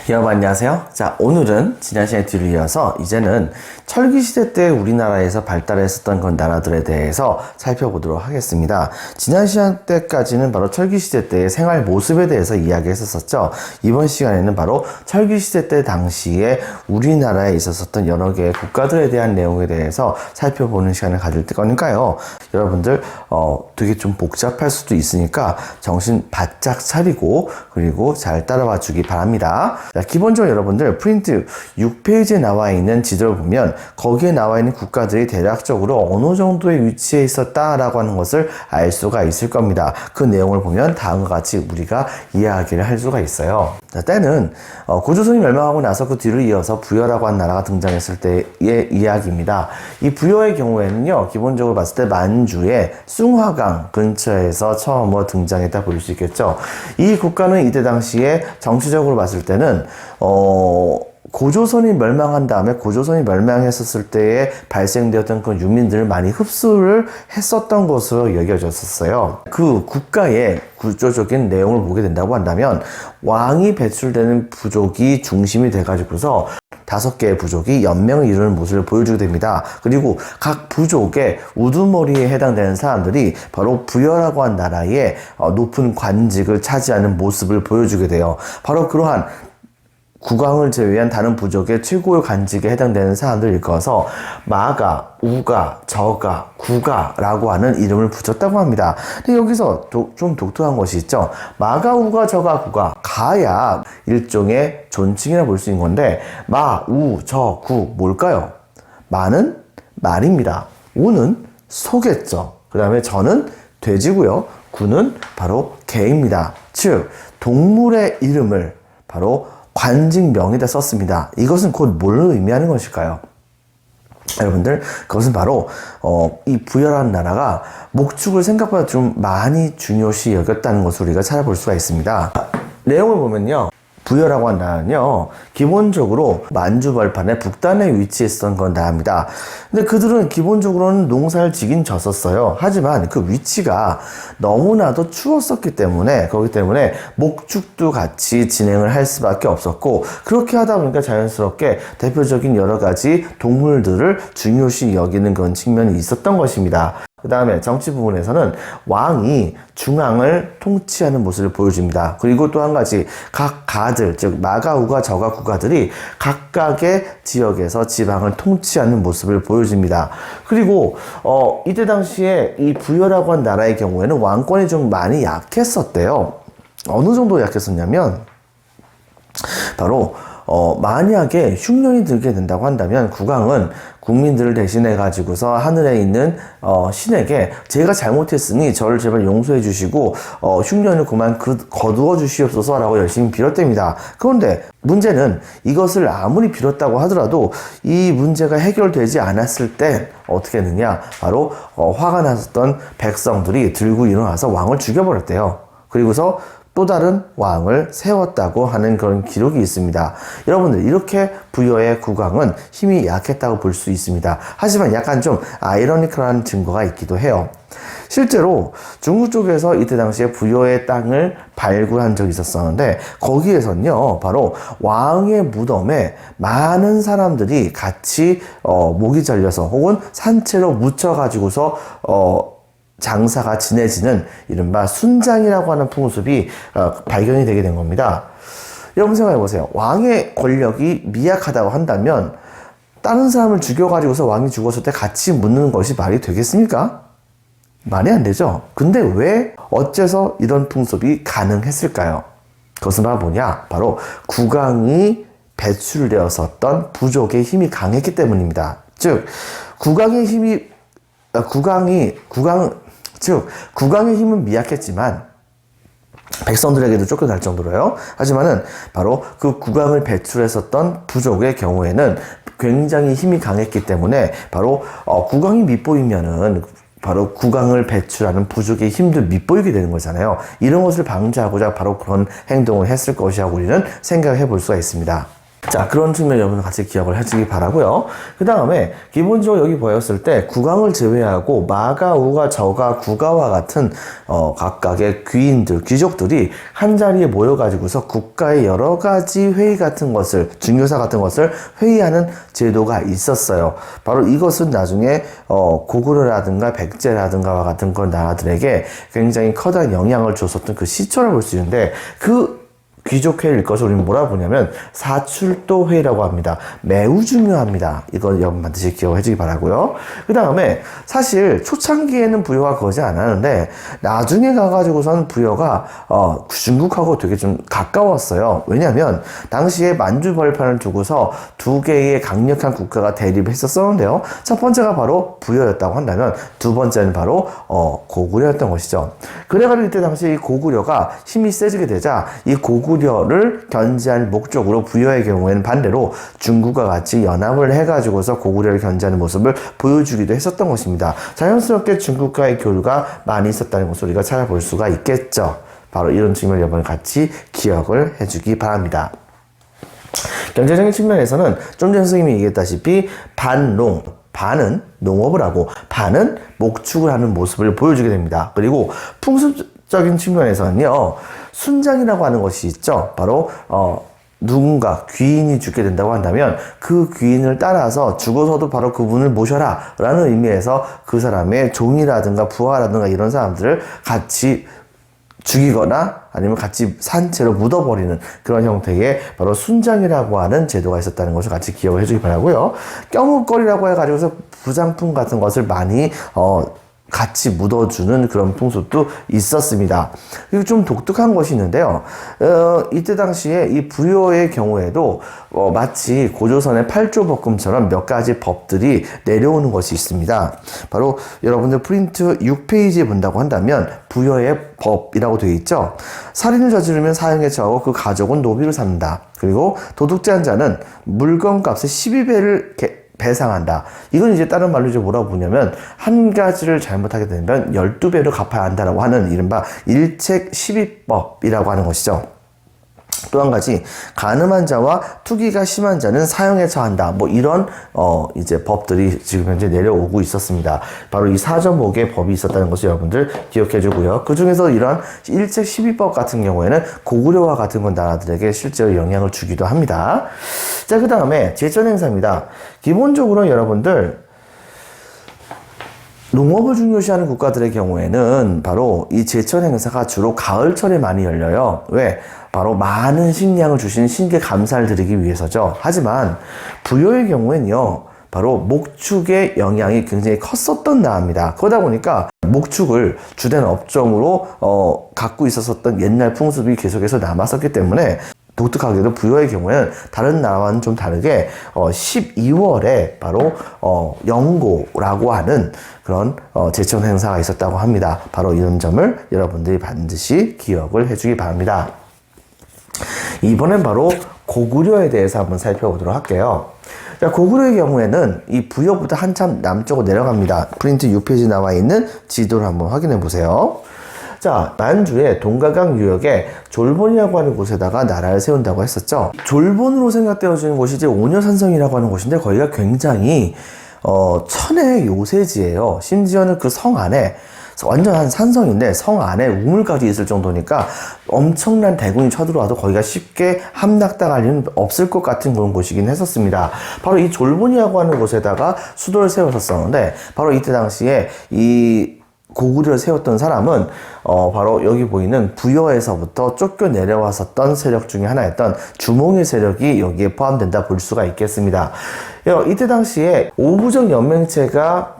여러분 안녕하세요. 자, 오늘은 지난 시간에 뒤를 이어서 이제는 철기시대 때 우리나라에서 발달했었던 그런 나라들에 대해서 살펴보도록 하겠습니다. 지난 시간 때까지는 바로 철기시대 때의 생활 모습에 대해서 이야기했었죠. 이번 시간에는 바로 철기시대 때 당시에 우리나라에 있었던 여러 개의 국가들에 대한 내용에 대해서 살펴보는 시간을 가질 거니까요. 여러분들 되게 좀 복잡할 수도 있으니까 정신 바짝 차리고 그리고 잘 따라와 주기 바랍니다. 자, 기본적으로 여러분들 프린트 6페이지에 나와 있는 지도를 보면 거기에 나와 있는 국가들이 대략적으로 어느 정도의 위치에 있었다라고 하는 것을 알 수가 있을 겁니다. 그 내용을 보면 다음과 같이 우리가 이야기를 할 수가 있어요. 자, 때는 고조선이 멸망하고 나서 그 뒤를 이어서 부여라고 한 나라가 등장했을 때의 이야기입니다. 이 부여의 경우에는요, 기본적으로 봤을 때 만주의 숭화강 근처에서 처음으로 등장했다 볼 수 있겠죠. 이 국가는 이때 당시에 정치적으로 봤을 때는 고조선이 멸망한 다음에 고조선이 멸망했었을 때에 발생되었던 그 유민들을 많이 흡수를 했었던 것으로 여겨졌었어요. 그 국가의 구조적인 내용을 보게 된다고 한다면 왕이 배출되는 부족이 중심이 돼가지고서 5개의 부족이 연맹을 이루는 모습을 보여주게 됩니다. 그리고 각 부족의 우두머리에 해당되는 사람들이 바로 부여라고 한 나라의 높은 관직을 차지하는 모습을 보여주게 돼요. 바로 그러한 국왕을 제외한 다른 부족의 최고의 관직에 해당되는 사람들을 일컬어서 마가, 우가, 저가, 구가라고 하는 이름을 붙였다고 합니다. 근데 여기서 좀 독특한 것이 있죠. 마가, 우가, 저가, 구가. 가야 일종의 존칭이라 볼 수 있는 건데 마, 우, 저, 구 뭘까요? 마는 말입니다. 우는 소겠죠. 그 다음에 저는 돼지고요. 구는 바로 개입니다. 즉 동물의 이름을 바로 관직명에다 썼습니다. 이것은 곧 뭘 의미하는 것일까요? 여러분들, 그것은 바로 이 부여라는 나라가 목축을 생각보다 좀 많이 중요시 여겼다는 것을 우리가 찾아볼 수가 있습니다. 내용을 보면요, 부여라고 한 나라는요, 기본적으로 만주 벌판의 북단에 위치했던 건 나라입니다. 근데 그들은 기본적으로는 농사를 지긴 졌었어요. 하지만 그 위치가 너무나도 추웠었기 때문에, 거기 때문에 목축도 같이 진행을 할 수밖에 없었고, 그렇게 하다 보니까 자연스럽게 대표적인 여러 가지 동물들을 중요시 여기는 그런 측면이 있었던 것입니다. 그 다음에 정치 부분에서는 왕이 중앙을 통치하는 모습을 보여줍니다. 그리고 또 한 가지, 각 가들, 즉 마가, 우가, 저가, 구가들이 각각의 지역에서 지방을 통치하는 모습을 보여줍니다. 그리고 이때 당시에 이 부여라고 한 나라의 경우에는 왕권이 좀 많이 약했었대요. 어느 정도 약했었냐면 바로 만약에 흉년이 들게 된다고 한다면 국왕은 국민들을 대신해 가지고서 하늘에 있는 신에게 제가 잘못했으니 저를 제발 용서해 주시고 흉년을 그만 거두어 주시옵소서 라고 열심히 빌었답니다. 그런데 문제는 이것을 아무리 빌었다고 하더라도 이 문제가 해결되지 않았을 때 어떻게 했느냐, 바로 화가 났었던 백성들이 들고 일어나서 왕을 죽여버렸대요. 그리고서 또 다른 왕을 세웠다고 하는 그런 기록이 있습니다. 여러분들, 이렇게 부여의 국왕은 힘이 약했다고 볼 수 있습니다. 하지만 약간 좀 아이러니컬한 증거가 있기도 해요. 실제로 중국 쪽에서 이때 당시에 부여의 땅을 발굴한 적이 있었었는데 거기에서는요, 바로 왕의 무덤에 많은 사람들이 같이 목이 잘려서 혹은 산채로 묻혀가지고서 장사가 지내지는 이른바 순장이라고 하는 풍습이 발견이 되게 된 겁니다. 여러분 생각해 보세요. 왕의 권력이 미약하다고 한다면 다른 사람을 죽여가지고서 왕이 죽었을 때 같이 묻는 것이 말이 되겠습니까? 말이 안 되죠. 근데 왜 어째서 이런 풍습이 가능했을까요? 그것은 바로 뭐냐? 바로 국왕이 배출되었었던 부족의 힘이 강했기 때문입니다. 즉 국왕의 힘은 미약했지만 백성들에게도 쫓겨날 정도로요. 하지만은 바로 그 국왕을 배출했었던 부족의 경우에는 굉장히 힘이 강했기 때문에 바로 국왕이 밑보이면은 바로 국왕을 배출하는 부족의 힘도 밑보이게 되는 거잖아요. 이런 것을 방지하고자 바로 그런 행동을 했을 것이라고 우리는 생각해 볼 수가 있습니다. 자, 그런 측면 여러분 같이 기억을 해주기 바라고요. 그 다음에 기본적으로 여기 보였을 때 국왕을 제외하고 마가, 우가, 저가, 구가와 같은 각각의 귀인들, 귀족들이 한 자리에 모여가지고서 국가의 여러 가지 회의 같은 것을, 중요사 같은 것을 회의하는 제도가 있었어요. 바로 이것은 나중에 고구려라든가 백제라든가와 같은 그런 나라들에게 굉장히 커다란 영향을 줬었던 그 시초를 볼 수 있는데, 그 귀족회의일 것을 우리는 뭐라 부르냐면 사출도회의라고 합니다. 매우 중요합니다. 이걸 여러분 반드시 기억해 주기 바라고요. 그 다음에 사실 초창기에는 부여가 그러지 않았는데 나중에 가가지고선 부여가 중국하고 되게 좀 가까웠어요. 왜냐하면 당시에 만주벌판을 두고서 두 개의 강력한 국가가 대립했었는데요. 첫 번째가 바로 부여였다고 한다면 두 번째는 바로 고구려였던 것이죠. 그래가지고 이때 당시 고구려가 힘이 세지게 되자 이 고구려를 견제할 목적으로 부여의 경우에는 반대로 중국과 같이 연합을 해가지고서 고구려를 견제하는 모습을 보여주기도 했었던 것입니다. 자연스럽게 중국과의 교류가 많이 있었다는 것을 우리가 찾아볼 수가 있겠죠. 바로 이런 측면을 여러분 같이 기억을 해주기 바랍니다. 경제적인 측면에서는 좀 전에 선생님이 얘기했다시피 반농, 반은 농업을 하고 반은 목축을 하는 모습을 보여주게 됩니다. 그리고 풍습적인 측면에서는요, 순장이라고 하는 것이 있죠. 바로 누군가 귀인이 죽게 된다고 한다면 그 귀인을 따라서 죽어서도 바로 그분을 모셔라 라는 의미에서 그 사람의 종이라든가 부하라든가 이런 사람들을 같이 죽이거나 아니면 같이 산채로 묻어버리는 그런 형태의 바로 순장이라고 하는 제도가 있었다는 것을 같이 기억을 해주기 바라고요. 껴묵거리라고 해가지고서 부장품 같은 것을 많이 같이 묻어주는 그런 풍습도 있었습니다. 그리고 좀 독특한 것이 있는데요. 이때 당시에 이 부여의 경우에도 마치 고조선의 팔조법금처럼 몇 가지 법들이 내려오는 것이 있습니다. 바로 여러분들 프린트 6페이지에 본다고 한다면 부여의 법이라고 되어 있죠. 살인을 저지르면 사형에 처하고 그 가족은 노비로 삼는다. 그리고 도둑질한 자는 물건값의 12배를 배상한다. 이건 이제 다른 말로 이제 뭐라고 보냐면 한 가지를 잘못하게 되면 12배로 갚아야 한다라고 하는 이른바 일책 12법이라고 하는 것이죠. 또 한 가지, 간음한 자와 투기가 심한 자는 사형에 처한다. 뭐 이런 이제 법들이 지금 현재 내려오고 있었습니다. 바로 이 사전목의 법이 있었다는 것을 여러분들 기억해 주고요. 그 중에서 이러한 일책 12법 같은 경우에는 고구려와 같은 건 나라들에게 실제로 영향을 주기도 합니다. 자, 그 다음에 제천 행사입니다. 기본적으로 여러분들 농업을 중요시하는 국가들의 경우에는 바로 이 제천 행사가 주로 가을철에 많이 열려요. 왜? 바로 많은 식량을 주신 신께 감사를 드리기 위해서죠. 하지만 부여의 경우에는요, 바로 목축의 영향이 굉장히 컸었던 나라입니다. 그러다 보니까 목축을 주된 업종으로 갖고 있었던 옛날 풍습이 계속해서 남았었기 때문에 독특하게도 부여의 경우에는 다른 나라와는 좀 다르게 12월에 바로 영고라고 하는 그런 제천 행사가 있었다고 합니다. 바로 이런 점을 여러분들이 반드시 기억을 해주기 바랍니다. 이번엔 바로 고구려에 대해서 한번 살펴보도록 할게요. 자, 고구려의 경우에는 이 부여부터 한참 남쪽으로 내려갑니다. 프린트 6페이지 나와 있는 지도를 한번 확인해 보세요. 자, 만주의 동가강 유역에 졸본이라고 하는 곳에다가 나라를 세운다고 했었죠. 졸본으로 생각되어지는 곳이 이제 오녀산성이라고 하는 곳인데 거기가 굉장히 천혜의 요새지예요. 심지어는 그 성 안에 완전 한 산성인데 성 안에 우물까지 있을 정도니까 엄청난 대군이 쳐들어와도 거기가 쉽게 함락당할 일은 없을 것 같은 그런 곳이긴 했었습니다. 바로 이 졸본이라고 하는 곳에다가 수도를 세웠었는데 바로 이때 당시에 이 고구려를 세웠던 사람은 바로 여기 보이는 부여에서부터 쫓겨 내려왔었던 세력 중에 하나였던 주몽의 세력이 여기에 포함된다 볼 수가 있겠습니다. 이때 당시에 오부정 연맹체가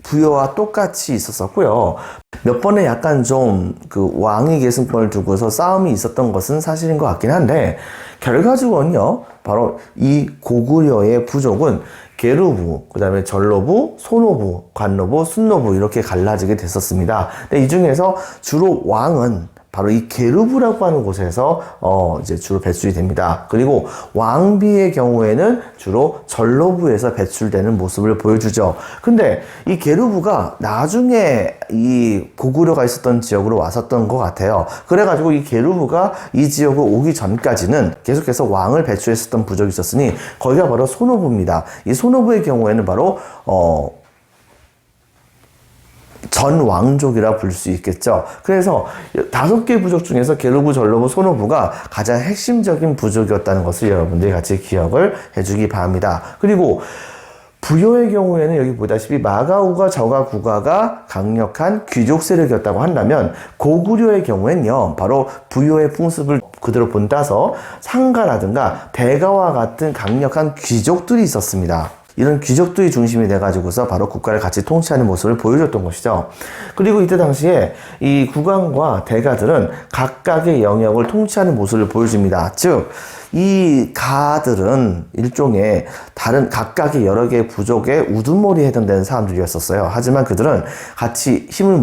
부여와 똑같이 있었었고요. 몇 번의 약간 좀 그 왕위 계승권을 두고서 싸움이 있었던 것은 사실인 것 같긴 한데 결과적으로는요, 바로 이 고구려의 부족은 계루부, 그 다음에 전로부, 소노부, 관노부, 순노부 이렇게 갈라지게 됐었습니다. 근데 이 중에서 주로 왕은 바로 이 게르부라고 하는 곳에서 이제 주로 배출이 됩니다. 그리고 왕비의 경우에는 주로 전러부에서 배출되는 모습을 보여주죠. 근데 이 게르부가 나중에 이 고구려가 있었던 지역으로 왔었던 것 같아요. 그래가지고 이 게르부가 이 지역으로 오기 전까지는 계속해서 왕을 배출했었던 부족이 있었으니 거기가 바로 소노부입니다. 이 소노부의 경우에는 바로 전 왕족이라 부를 수 있겠죠. 그래서 5개 부족 중에서 게르부, 전러부, 소노부가 가장 핵심적인 부족이었다는 것을 여러분들이 같이 기억을 해주기 바랍니다. 그리고 부여의 경우에는 여기 보다시피 마가우가, 저가, 구가가 강력한 귀족 세력이었다고 한다면 고구려의 경우에는요, 바로 부여의 풍습을 그대로 본따서 상가라든가 대가와 같은 강력한 귀족들이 있었습니다. 이런 귀족들이 중심이 돼가지고서 바로 국가를 같이 통치하는 모습을 보여줬던 것이죠. 그리고 이때 당시에 이 국왕과 대가들은 각각의 영역을 통치하는 모습을 보여줍니다. 즉, 이 가들은 일종의 다른 각각의 여러 개의 부족의 우두머리에 해당되는 사람들이었었어요. 하지만 그들은 같이 힘을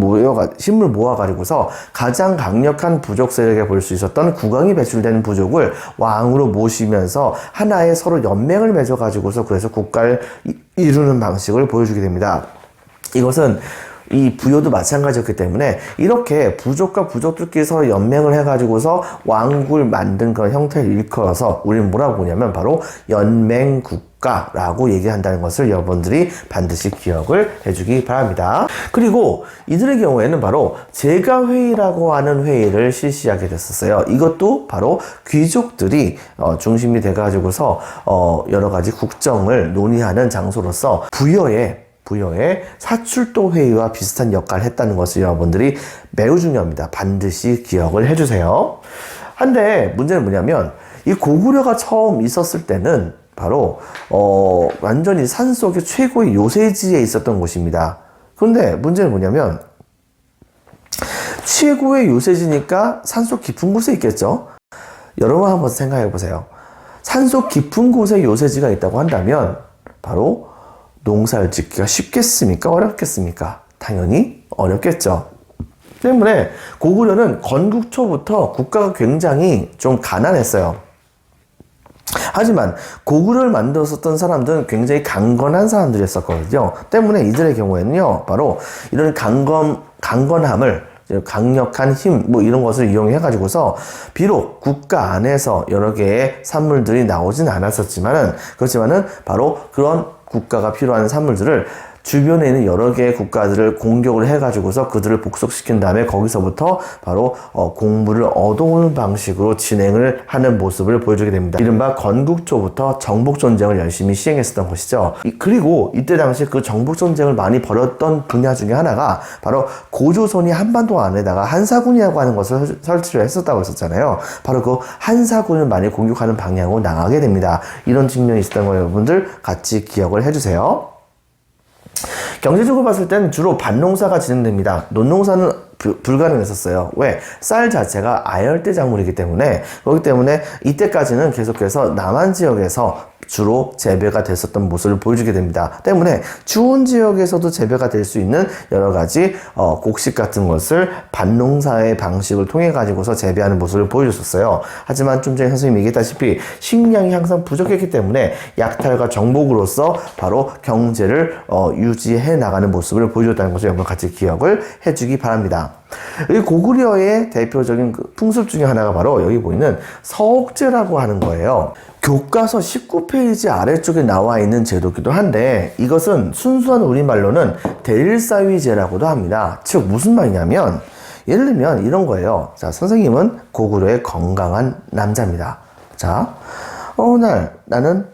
모아가지고서 가장 강력한 부족 세력에 볼 수 있었던 국왕이 배출되는 부족을 왕으로 모시면서 하나의 서로 연맹을 맺어가지고서 그래서 국가를 이루는 방식을 보여주게 됩니다. 이것은 이 부여도 마찬가지였기 때문에 이렇게 부족과 부족들끼리 서로 연맹을 해가지고서 왕국을 만든 그런 형태를 일컬어서 우리는 뭐라고 보냐면 바로 연맹국가라고 얘기한다는 것을 여러분들이 반드시 기억을 해주기 바랍니다. 그리고 이들의 경우에는 바로 제가회의라고 하는 회의를 실시하게 됐었어요. 이것도 바로 귀족들이 중심이 돼가지고서 여러 가지 국정을 논의하는 장소로서 부여의 사출도 회의와 비슷한 역할을 했다는 것을 여러분들이 매우 중요합니다. 반드시 기억을 해주세요. 한데 문제는 뭐냐면 이 고구려가 처음 있었을 때는 바로 완전히 산속의 최고의 요새지에 있었던 곳입니다. 그런데 문제는 뭐냐면 최고의 요새지니까 산속 깊은 곳에 있겠죠. 여러분 한번 생각해 보세요. 산속 깊은 곳에 요새지가 있다고 한다면 바로 농사를 짓기가 쉽겠습니까? 어렵겠습니까? 당연히 어렵겠죠. 때문에 고구려는 건국초부터 국가가 굉장히 좀 가난했어요. 하지만 고구려를 만들었었던 사람들은 굉장히 강건한 사람들이었었거든요. 때문에 이들의 경우에는요, 바로 이런 강건함을 강력한 힘, 이런 것을 이용해가지고서, 비록 국가 안에서 여러 개의 산물들이 나오진 않았었지만은, 그렇지만은, 바로 그런 국가가 필요한 산물들을 주변에 있는 여러 개의 국가들을 공격을 해가지고서 그들을 복속시킨 다음에 거기서부터 바로 공부를 얻어오는 방식으로 진행을 하는 모습을 보여주게 됩니다. 이른바 건국초부터 정복전쟁을 열심히 시행했었던 것이죠. 그리고 이때 당시 그 정복전쟁을 많이 벌였던 분야 중에 하나가 바로 고조선이 한반도 안에다가 한사군이라고 하는 것을 설치를 했었다고 했었잖아요. 바로 그 한사군을 많이 공격하는 방향으로 나가게 됩니다. 이런 측면이 있었던 거 여러분들 같이 기억을 해주세요. 경제적으로 봤을 때는 주로 밭농사가 진행됩니다. 논농사는 불가능했었어요. 왜? 쌀 자체가 아열대 작물이기 때문에, 그렇기 때문에 이때까지는 계속해서 남한 지역에서 주로 재배가 됐었던 모습을 보여주게 됩니다. 때문에 추운 지역에서도 재배가 될 수 있는 여러 가지 곡식 같은 것을 밭농사의 방식을 통해 가지고서 재배하는 모습을 보여줬었어요. 하지만 좀 전에 선생님이 얘기했다시피 식량이 항상 부족했기 때문에 약탈과 정복으로서 바로 경제를 유지해 나가는 모습을 보여줬다는 것을 여러분 같이 기억을 해주기 바랍니다. 이 고구려의 대표적인 그 풍습 중에 하나가 바로 여기 보이는 서옥제라고 하는 거예요. 교과서 19페이지 아래쪽에 나와 있는 제도기도 한데, 이것은 순수한 우리말로는 대일사위제라고도 합니다. 즉 무슨 말이냐면, 예를 들면 이런 거예요. 자, 선생님은 고구려의 건강한 남자입니다. 자, 어느 날 나는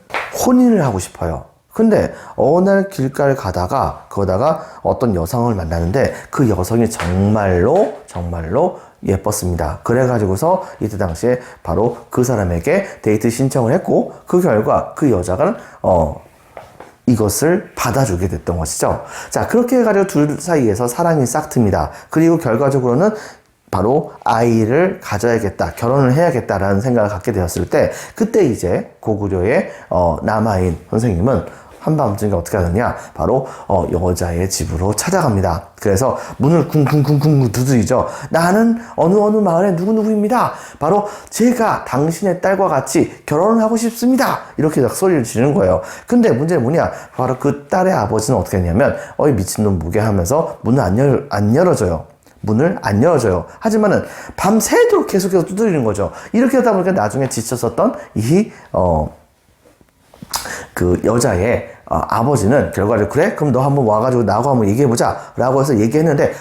혼인을 하고 싶어요. 근데 어느 날 길가를 가다가 거기다가 어떤 여성을 만나는데 그 여성이 정말로 예뻤습니다. 그래가지고서 이때 당시에 바로 그 사람에게 데이트 신청을 했고, 그 결과 그 여자가 이것을 받아주게 됐던 것이죠. 자, 그렇게 해가지고 둘 사이에서 사랑이 싹 틉니다. 그리고 결과적으로는 바로 아이를 가져야겠다, 결혼을 해야겠다라는 생각을 갖게 되었을 때, 그때 이제 고구려의 남아인 선생님은 한밤중에 어떻게 하느냐? 바로 여자의 집으로 찾아갑니다. 그래서 문을 쿵쿵쿵쿵 두드리죠. 나는 어느 마을의 누구누구입니다. 바로 제가 당신의 딸과 같이 결혼을 하고 싶습니다. 이렇게 딱 소리를 지르는 거예요. 근데 문제는 뭐냐? 바로 그 딸의 아버지는 어떻게 했냐면 어이 미친놈 무게 하면서 문을 안 열어줘요. 문을 안 열어줘요. 하지만은 밤새도록 계속해서 두드리는 거죠. 이렇게 하다 보니까 나중에 지쳤었던 그 여자의 아버지는 결과적으로 그래? 그럼 너 한번 와가지고 나하고 한번 얘기해보자 라고 해서 얘기했는데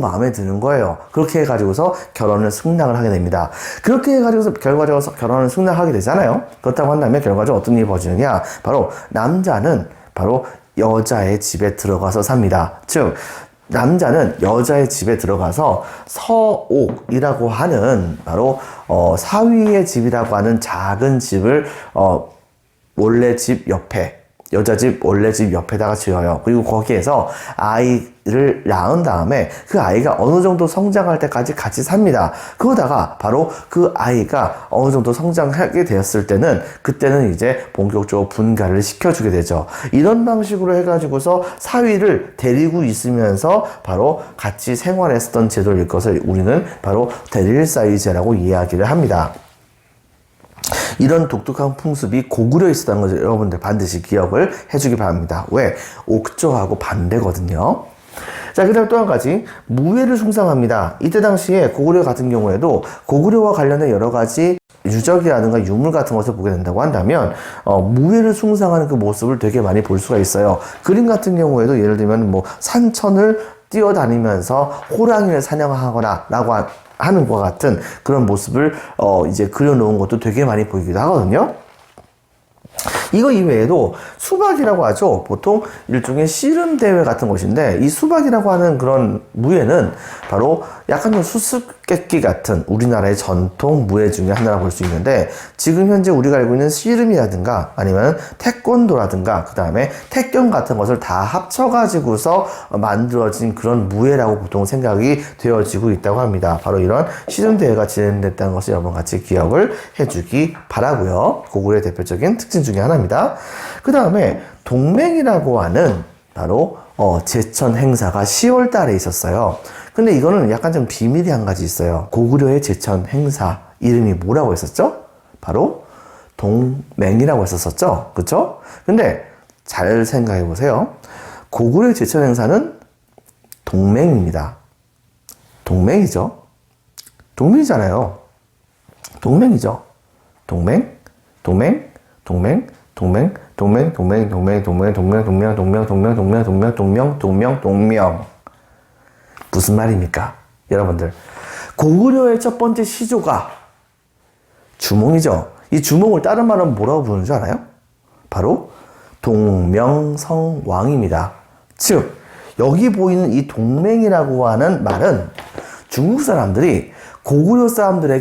마음에 드는 거예요. 그렇게 해가지고서 결혼을 승낙을 하게 됩니다. 그렇게 해가지고서 결과적으로 결혼을 승낙하게 되잖아요. 그렇다고 한다면 결과적으로 어떤 일이 벌어지느냐? 바로 남자는 바로 여자의 집에 들어가서 삽니다. 즉 남자는 여자의 집에 들어가서 서옥이라고 하는 바로 사위의 집이라고 하는 작은 집을 원래 집 옆에 여자 집 원래 집 옆에다가 지어요. 그리고 거기에서 아이를 낳은 다음에 그 아이가 어느 정도 성장할 때까지 같이 삽니다. 그러다가 바로 그 아이가 어느 정도 성장하게 되었을 때는 그때는 이제 본격적으로 분가를 시켜주게 되죠. 이런 방식으로 해가지고서 사위를 데리고 있으면서 바로 같이 생활했었던 제도일 것을 우리는 바로 대릴사위제라고 이야기를 합니다. 이런 독특한 풍습이 고구려에 있었다는 것을 여러분들 반드시 기억을 해주기 바랍니다. 왜? 옥조하고 반대거든요. 자, 그 다음 또 한 가지, 무예를 숭상합니다. 이때 당시에 고구려 같은 경우에도 고구려와 관련된 여러 가지 유적이라든가 유물 같은 것을 보게 된다고 한다면 무예를 숭상하는 그 모습을 되게 많이 볼 수가 있어요. 그림 같은 경우에도 예를 들면 뭐 산천을 뛰어다니면서 호랑이를 사냥하거나 라고 하는 것 같은 그런 모습을 이제 그려놓은 것도 되게 많이 보이기도 하거든요. 이거 이외에도 수박이라고 하죠. 보통 일종의 씨름 대회 같은 것인데 이 수박이라고 하는 그런 무예는 바로 약간 좀 수수께끼 같은 우리나라의 전통 무예 중에 하나라고 볼 수 있는데 지금 현재 우리가 알고 있는 씨름이라든가 아니면 태권도라든가 그 다음에 태권 같은 것을 다 합쳐가지고서 만들어진 그런 무예라고 보통 생각이 되어지고 있다고 합니다. 바로 이런 씨름 대회가 진행됐다는 것을 여러분 같이 기억을 해주기 바라고요. 고구려의 대표적인 특징 중에 하나입니다. 그 다음에 동맹이라고 하는 바로 제천 행사가 10월 달에 있었어요. 근데 이거는 약간 좀 비밀이 한 가지 있어요. 고구려의 제천 행사 이름이 뭐라고 했었죠? 바로 동맹이라고 했었었죠. 그쵸? 근데 잘 생각해 보세요. 고구려의 제천 행사는 동맹입니다. 동맹이죠. 동맹이잖아요. 동맹이죠. 동맹, 동맹, 동맹, 동맹, 동맹, 동맹, 동맹, 동맹, 동맹, 동맹, 동맹, 동맹, 동맹, 동맹, 동명, 동명, 동명. 무슨 말입니까? 여러분들. 고구려의 첫 번째 시조가 주몽이죠. 이 주몽을 다른 말로 뭐라고 부르는 줄 알아요? 바로 동명성왕입니다. 즉, 여기 보이는 이 동맹이라고 하는 말은 중국 사람들이 고구려 사람들이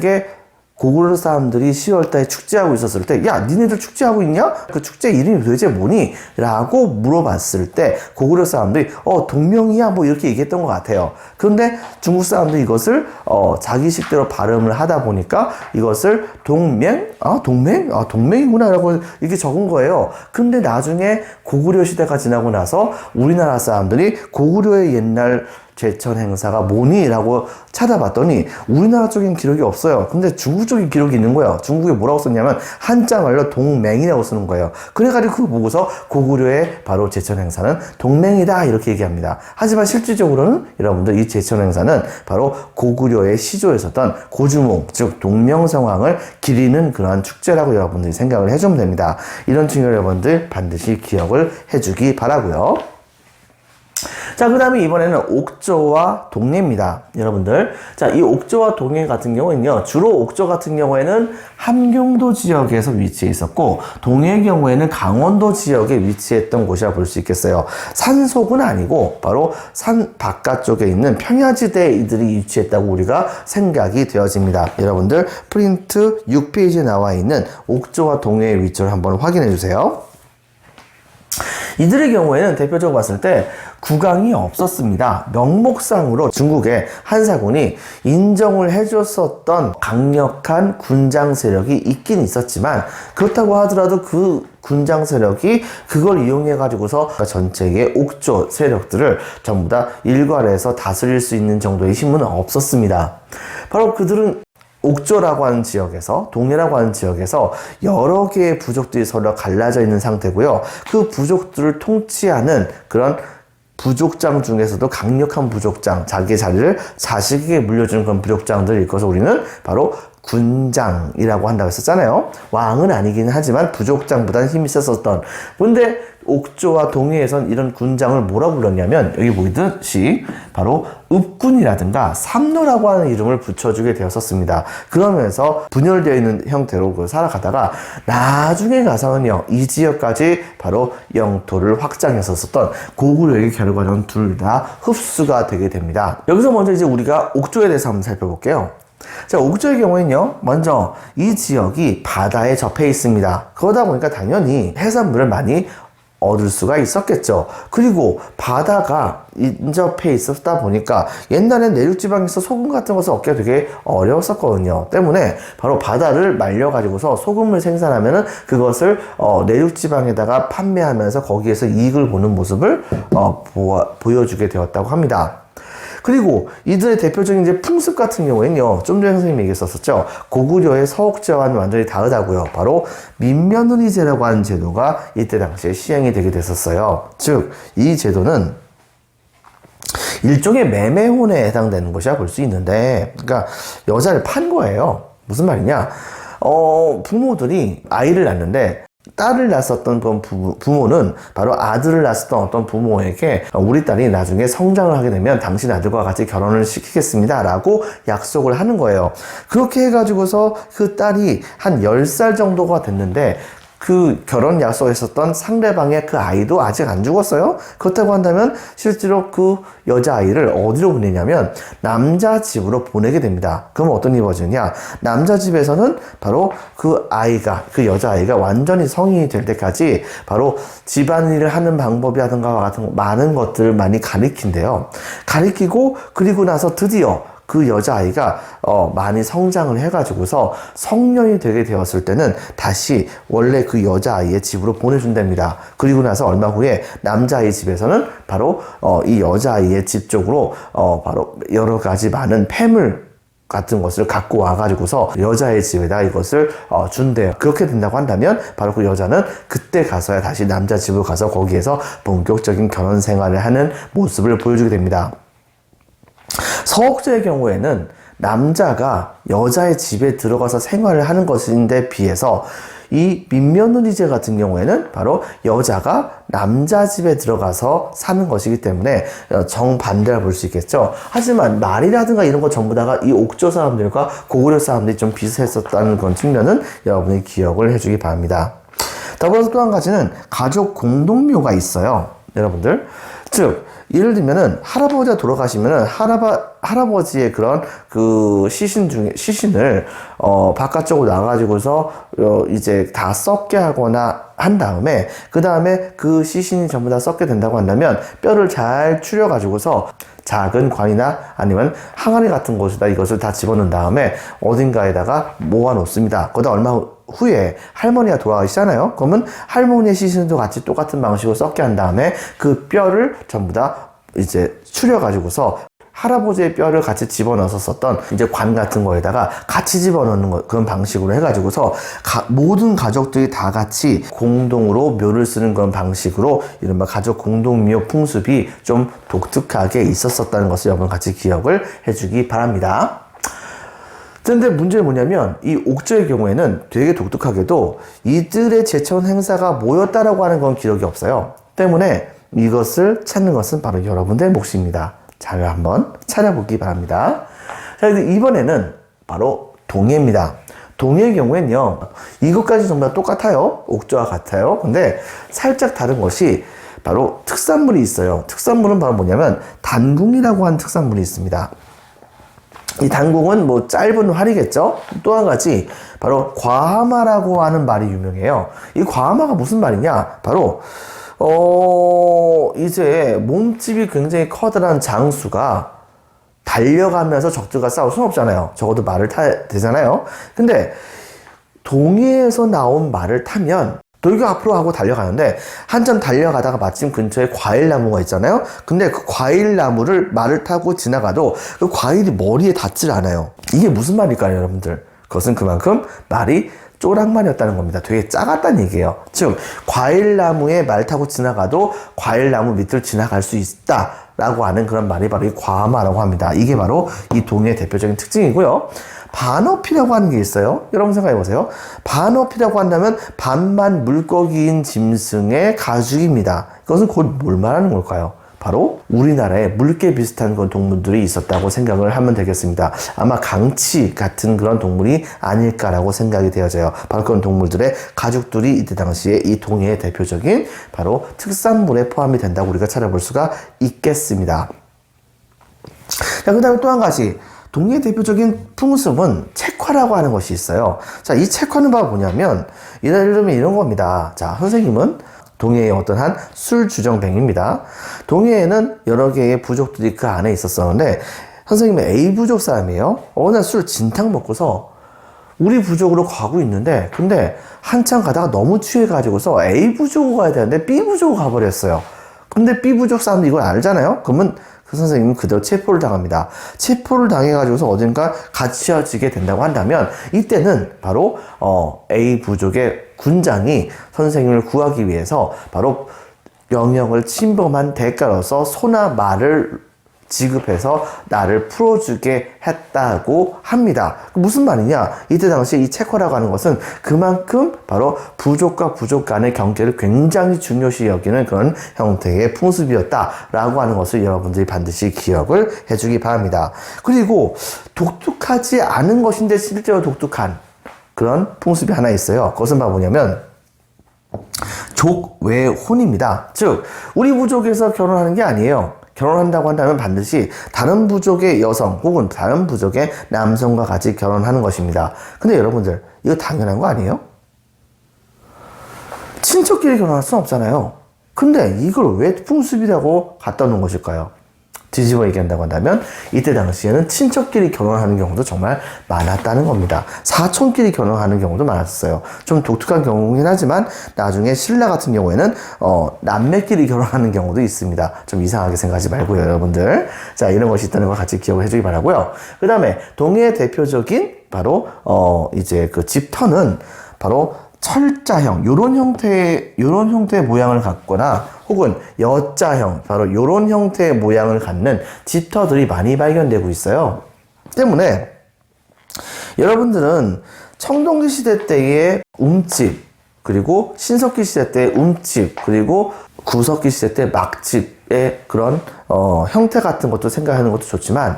10월달에 축제하고 있었을 때, 야, 니네들 축제하고 있냐? 그 축제 이름이 도대체 뭐니? 라고 물어봤을 때, 고구려 사람들이, 동명이야? 뭐 이렇게 얘기했던 것 같아요. 그런데 중국 사람들이 이것을, 자기식대로 발음을 하다 보니까 이것을 동맹? 동맹이구나. 라고 이렇게 적은 거예요. 근데 나중에 고구려 시대가 지나고 나서 우리나라 사람들이 고구려의 옛날 제천 행사가 뭐니? 라고 찾아봤더니 우리나라 쪽인 기록이 없어요. 근데 중국 쪽인 기록이 있는 거예요. 중국에 뭐라고 썼냐면 한자 말로 동맹이라고 쓰는 거예요. 그래가지고 그거 보고서 고구려의 바로 제천 행사는 동맹이다 이렇게 얘기합니다. 하지만 실질적으로는 여러분들 이 제천 행사는 바로 고구려의 시조였었던 고주몽 즉 동명성왕을 기리는 그러한 축제라고 여러분들이 생각을 해주면 됩니다. 이런 중요한 여러분들 반드시 기억을 해주기 바라고요. 자, 그 다음에 이번에는 옥조와 동해입니다. 여러분들. 자, 이 옥조와 동해 같은 경우는요, 주로 옥조 같은 경우에는 함경도 지역에서 위치해 있었고, 동해의 경우에는 강원도 지역에 위치했던 곳이라 볼 수 있겠어요. 산속은 아니고, 바로 산 바깥쪽에 있는 평야지대에 이들이 위치했다고 우리가 생각이 되어집니다. 여러분들, 프린트 6페이지에 나와 있는 옥조와 동해의 위치를 한번 확인해 주세요. 이들의 경우에는 대표적으로 봤을 때 국왕이 없었습니다. 명목상으로 중국의 한사군이 인정을 해줬었던 강력한 군장 세력이 있긴 있었지만, 그렇다고 하더라도 그 군장 세력이 그걸 이용해 가지고서 전체의 옥조 세력들을 전부 다 일괄해서 다스릴 수 있는 정도의 힘은 없었습니다. 바로 그들은 옥조라고 하는 지역에서, 동해라고 하는 지역에서 여러 개의 부족들이 서로 갈라져 있는 상태고요. 그 부족들을 통치하는 그런 부족장 중에서도 강력한 부족장, 자기의 자리를 자식에게 물려주는 그런 부족장들을 일컬어서 우리는 바로 군장이라고 한다고 했었잖아요. 왕은 아니긴 하지만 부족장보다는 힘이 셌었던. 근데 옥조와 동해에선 이런 군장을 뭐라고 불렀냐면, 여기 보이듯이 바로 읍군이라든가 삼노라고 하는 이름을 붙여주게 되었었습니다. 그러면서 분열되어 있는 형태로 살아가다가 나중에 가서는요, 이 지역까지 바로 영토를 확장했었던 고구려의 결과는 둘 다 흡수가 되게 됩니다. 여기서 먼저 이제 우리가 옥조에 대해서 한번 살펴볼게요. 자, 옥조의 경우에는요, 먼저 이 지역이 바다에 접해 있습니다. 그러다 보니까 당연히 해산물을 많이 얻을 수가 있었겠죠. 그리고 바다가 인접해 있었다 보니까 옛날엔 내륙지방에서 소금 같은 것을 얻기가 되게 어려웠었거든요. 때문에 바로 바다를 말려가지고서 소금을 생산하면은 그것을 내륙지방에다가 판매하면서 거기에서 이익을 보는 모습을 보여주게 되었다고 합니다. 그리고 이들의 대표적인 이제 풍습 같은 경우에는요, 좀 전에 선생님이 얘기했었죠. 고구려의 서옥제와는 완전히 다르다고요. 바로 민며느리제라고 하는 제도가 이때 당시에 시행이 되게 됐었어요. 즉, 이 제도는 일종의 매매혼에 해당되는 것이라 볼 수 있는데, 그러니까 여자를 판 거예요. 무슨 말이냐? 부모들이 아이를 낳는데, 딸을 낳았었던 부모는 바로 아들을 낳았었던 어떤 부모에게 우리 딸이 나중에 성장을 하게 되면 당신 아들과 같이 결혼을 시키겠습니다 라고 약속을 하는 거예요. 그렇게 해가지고서 그 딸이 한 10살 정도가 됐는데, 그 결혼 약속했었던 상대방의 그 아이도 아직 안 죽었어요. 그렇다고 한다면 실제로 그 여자아이를 어디로 보내냐면 남자 집으로 보내게 됩니다. 그럼 어떤 일이 벌어지느냐, 남자 집에서는 바로 그 아이가, 그 여자아이가 완전히 성인이 될 때까지 바로 집안일을 하는 방법이라든가 같은 많은 것들을 많이 가리킨대요. 가리키고, 그리고 나서 드디어 그 여자아이가 많이 성장을 해가지고서 성년이 되게 되었을 때는 다시 원래 그 여자아이의 집으로 보내준답니다. 그리고 나서 얼마 후에 남자아이 집에서는 바로 이 여자아이의 집 쪽으로 바로 여러 가지 많은 폐물 같은 것을 갖고 와가지고서 여자의 집에다 이것을 준대요. 그렇게 된다고 한다면 바로 그 여자는 그때 가서야 다시 남자 집으로 가서 거기에서 본격적인 결혼 생활을 하는 모습을 보여주게 됩니다. 서옥제의 경우에는 남자가 여자의 집에 들어가서 생활을 하는 것인데 비해서 이 민며느리제 같은 경우에는 바로 여자가 남자 집에 들어가서 사는 것이기 때문에 정반대라 볼 수 있겠죠. 하지만 말이라든가 이런 거 전부 다가 이 옥조 사람들과 고구려 사람들이 좀 비슷했었다는 그런 측면은 여러분이 기억을 해주기 바랍니다. 더불어서 또 한 가지는 가족 공동묘가 있어요. 여러분들. 즉, 예를 들면은 할아버지가 돌아가시면은 할아버지의 그런 그 시신을 바깥쪽으로 나가지고서 이제 다 썩게 하거나 한 다음에, 그 다음에 그 시신이 전부 다 썩게 된다고 한다면 뼈를 잘 추려가지고서 작은 관이나 아니면 항아리 같은 곳에다 이것을 다 집어넣은 다음에 어딘가에다가 모아놓습니다. 그러다 얼마 후에 할머니가 돌아가시잖아요. 그러면 할머니의 시신도 같이 똑같은 방식으로 썩게 한 다음에 그 뼈를 전부 다 이제 추려가지고서 할아버지의 뼈를 같이 집어넣어서 썼던 이제 관 같은 거에다가 같이 집어넣는 그런 방식으로 해가지고서 모든 가족들이 다 같이 공동으로 묘를 쓰는 그런 방식으로 이른바 가족 공동묘 풍습이 좀 독특하게 있었었다는 것을 여러분 같이 기억을 해주기 바랍니다. 그런데 문제는 뭐냐면 이 옥조의 경우에는 되게 독특하게도 이들의 제천 행사가 뭐였다라고 하는 건 기록이 없어요. 때문에 이것을 찾는 것은 바로 여러분들의 몫입니다. 잘 한번 찾아보기 바랍니다. 자, 이번에는 바로 동해입니다. 동해의 경우에는요, 이것까지 전부 다 똑같아요. 옥조와 같아요. 근데 살짝 다른 것이 바로 특산물이 있어요. 특산물은 바로 뭐냐면 단궁이라고 하는 특산물이 있습니다. 이 단궁은 뭐 짧은 활이겠죠? 또 한 가지 바로 과하마라고 하는 말이 유명해요. 이 과하마가 무슨 말이냐? 바로 이제 몸집이 굉장히 커다란 장수가 달려가면서 적들과 싸울 수는 없잖아요. 적어도 말을 타야 되잖아요. 근데 동해에서 나온 말을 타면 돌교 앞으로 하고 달려가는데 한참 달려가다가 마침 근처에 과일나무가 있잖아요. 근데 그 과일나무를 말을 타고 지나가도 그 과일이 머리에 닿질 않아요. 이게 무슨 말일까요, 여러분들? 그것은 그만큼 말이 쪼랑말이었다는 겁니다. 되게 작았다는 얘기예요. 즉 과일나무에 말 타고 지나가도 과일나무 밑을 지나갈 수 있다라고 하는 그런 말이 바로 이 과마라고 합니다. 이게 바로 이 동해의 대표적인 특징이고요. 반어피라고 하는 게 있어요. 여러분 생각해 보세요. 반어피라고 한다면 반만 물고기인 짐승의 가죽입니다. 이것은 곧 뭘 말하는 걸까요? 바로 우리나라에 물개 비슷한 그런 동물들이 있었다고 생각을 하면 되겠습니다. 아마 강치 같은 그런 동물이 아닐까라고 생각이 되어져요. 바로 그런 동물들의 가죽들이 이때 당시에 이 동해의 대표적인 바로 특산물에 포함이 된다고 우리가 찾아볼 수가 있겠습니다. 자, 그 다음에 또 한 가지. 동해의 대표적인 풍습은 책화라고 하는 것이 있어요. 자, 이 책화는 바로 뭐냐면, 예를 들면 이런 겁니다. 자, 선생님은 동해의 어떤 한 술주정뱅입니다. 동해에는 여러 개의 부족들이 그 안에 있었었는데, 선생님은 A 부족 사람이에요. 어느 날 술 진탕 먹고서 우리 부족으로 가고 있는데, 근데 한참 가다가 너무 취해가지고서 A 부족으로 가야 되는데 B 부족으로 가버렸어요. 근데 B 부족 사람도 이걸 알잖아요? 그러면 그 선생님은 그대로 체포를 당합니다. 체포를 당해가지고서 어딘가 갇혀지게 된다고 한다면 이때는 바로 A 부족의 군장이 선생님을 구하기 위해서 바로 영역을 침범한 대가로서 소나 말을 지급해서 나를 풀어주게 했다고 합니다. 무슨 말이냐? 이때 당시에 이 체코라고 하는 것은 그만큼 바로 부족과 부족 간의 경계를 굉장히 중요시 여기는 그런 형태의 풍습이었다라고 하는 것을 여러분들이 반드시 기억을 해주기 바랍니다. 그리고 독특하지 않은 것인데 실제로 독특한 그런 풍습이 하나 있어요. 그것은 바로 뭐냐면 족외혼입니다. 즉 우리 부족에서 결혼하는 게 아니에요. 결혼한다고 한다면 반드시 다른 부족의 여성 혹은 다른 부족의 남성과 같이 결혼하는 것입니다. 근데 여러분들 이거 당연한 거 아니에요? 친척끼리 결혼할 수는 없잖아요. 근데 이걸 왜 풍습이라고 갖다 놓은 것일까요? 뒤집어 얘기한다고 한다면 이때 당시에는 친척끼리 결혼하는 경우도 정말 많았다는 겁니다. 사촌끼리 결혼하는 경우도 많았어요. 좀 독특한 경우긴 하지만 나중에 신라 같은 경우에는 남매끼리 결혼하는 경우도 있습니다. 좀 이상하게 생각하지 말고요, 여러분들. 자, 이런 것이 있다는 걸 같이 기억을 해주기 바라고요. 그 다음에 동해의 대표적인 바로 이제 그 집터는 바로 철자형, 요런 형태의 모양을 갖거나 혹은 여자형, 바로 요런 형태의 모양을 갖는 집터들이 많이 발견되고 있어요. 때문에 여러분들은 청동기 시대 때의 움집, 그리고 신석기 시대 때의 움집, 그리고 구석기 시대 때 막집의 그런 형태 같은 것도 생각하는 것도 좋지만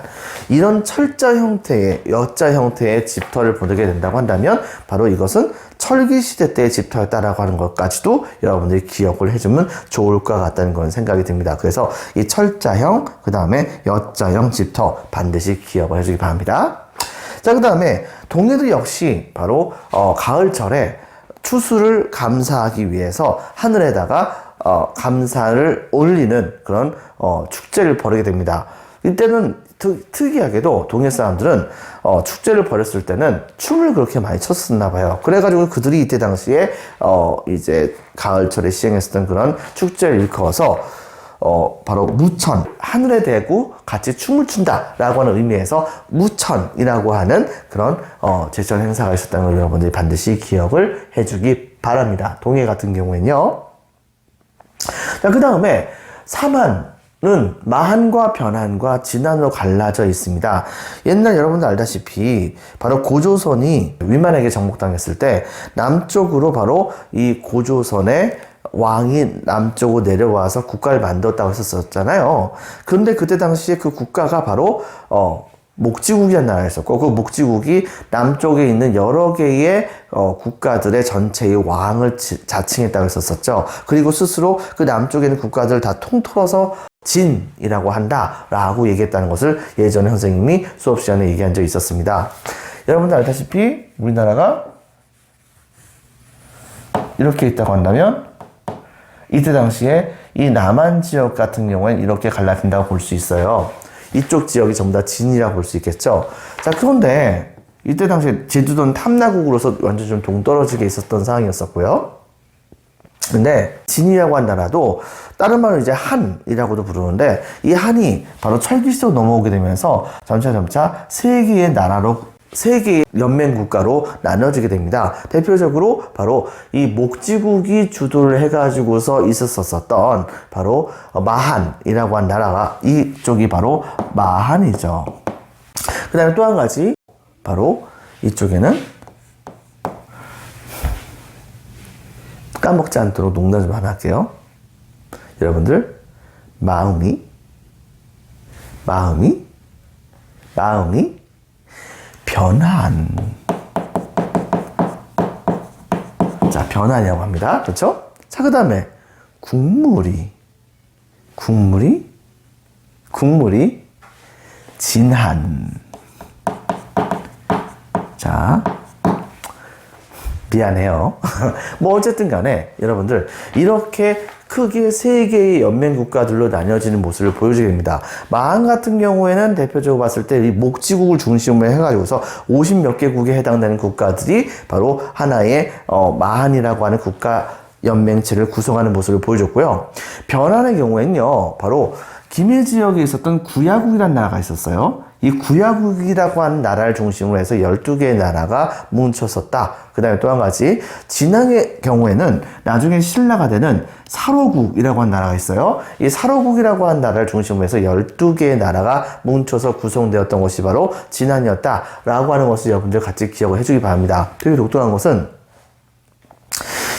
이런 철자 형태의, 여자 형태의 집터를 보게 된다고 한다면 바로 이것은 철기 시대 때의 집터였다라고 하는 것까지도 여러분들이 기억을 해주면 좋을 것 같다는 그런 생각이 듭니다. 그래서 이 철자형, 그 다음에 여자형 집터 반드시 기억을 해주기 바랍니다. 자, 그 다음에 동해도 역시 바로 가을철에 추수를 감사하기 위해서 하늘에다가 감사를 올리는 그런 축제를 벌이게 됩니다. 이때는 특이하게도 동해 사람들은 축제를 벌였을 때는 춤을 그렇게 많이 췄었나 봐요. 그래가지고 그들이 이때 당시에 이제 가을철에 시행했었던 그런 축제를 일컬어서 바로 무천, 하늘에 대고 같이 춤을 춘다라고 하는 의미에서 무천이라고 하는 그런 제천 행사가 있었다는 걸 여러분들이 반드시 기억을 해주기 바랍니다. 동해 같은 경우에는요. 자, 그 다음에 사만은 마한과 변한과 진안으로 갈라져 있습니다. 옛날 여러분들 알다시피 바로 고조선이 위만에게 정복당했을 때 남쪽으로 바로 이 고조선의 왕이 남쪽으로 내려와서 국가를 만들었다고 했었잖아요. 그런데 그때 당시에 그 국가가 바로 목지국이라는 나라였었고, 그 목지국이 남쪽에 있는 여러 개의 국가들의 전체의 왕을 자칭했다고 했었죠. 그리고 스스로 그 남쪽에 있는 국가들을 다 통틀어서 진이라고 한다라고 얘기했다는 것을 예전에 선생님이 수업 시간에 얘기한 적이 있었습니다. 여러분들 알다시피 우리나라가 이렇게 있다고 한다면 이때 당시에 이 남한 지역 같은 경우에는 이렇게 갈라진다고 볼 수 있어요. 이쪽 지역이 전부 다 진이라고 볼 수 있겠죠. 자, 그런데 이때 당시에 제주도는 탐나국으로서 완전 좀 동떨어지게 있었던 상황이었었고요. 근데 진이라고 한 나라도 다른 말로 이제 한이라고도 부르는데 이 한이 바로 철기시대로 넘어오게 되면서 점차 세 개의 나라로 세 개의 연맹 국가로 나눠지게 됩니다. 대표적으로 바로 이 목지국이 주도를 해가지고서 있었었던 바로 마한이라고 한 나라가 이쪽이 바로 마한이죠. 그 다음에 또 한 가지 바로 이쪽에는 까먹지 않도록 농담 좀 하나 할게요. 여러분들 마음이 변한. 자, 변한이라고 합니다. 그렇죠? 자, 그 다음에 국물이 진한. 자, 미안해요. 뭐 어쨌든 간에 여러분들 이렇게 크게 세 개의 연맹 국가들로 나뉘어지는 모습을 보여주게 됩니다. 마한 같은 경우에는 대표적으로 봤을 때 이 목지국을 중심으로 해가지고서 50몇 개국에 해당되는 국가들이 바로 하나의 마한이라고 하는 국가 연맹체를 구성하는 모습을 보여줬고요. 변한의 경우에는요, 바로 김해 지역에 있었던 구야국이라는 나라가 있었어요. 이 구야국이라고 하는 나라를 중심으로 해서 12개의 나라가 뭉쳤었다. 그 다음에 또 한 가지, 진앙의 경우에는 나중에 신라가 되는 사로국이라고 하는 나라가 있어요. 이 사로국이라고 하는 나라를 중심으로 해서 12개의 나라가 뭉쳐서 구성되었던 것이 바로 진앙이었다라고 하는 것을 여러분들 같이 기억을 해주기 바랍니다. 되게 독특한 것은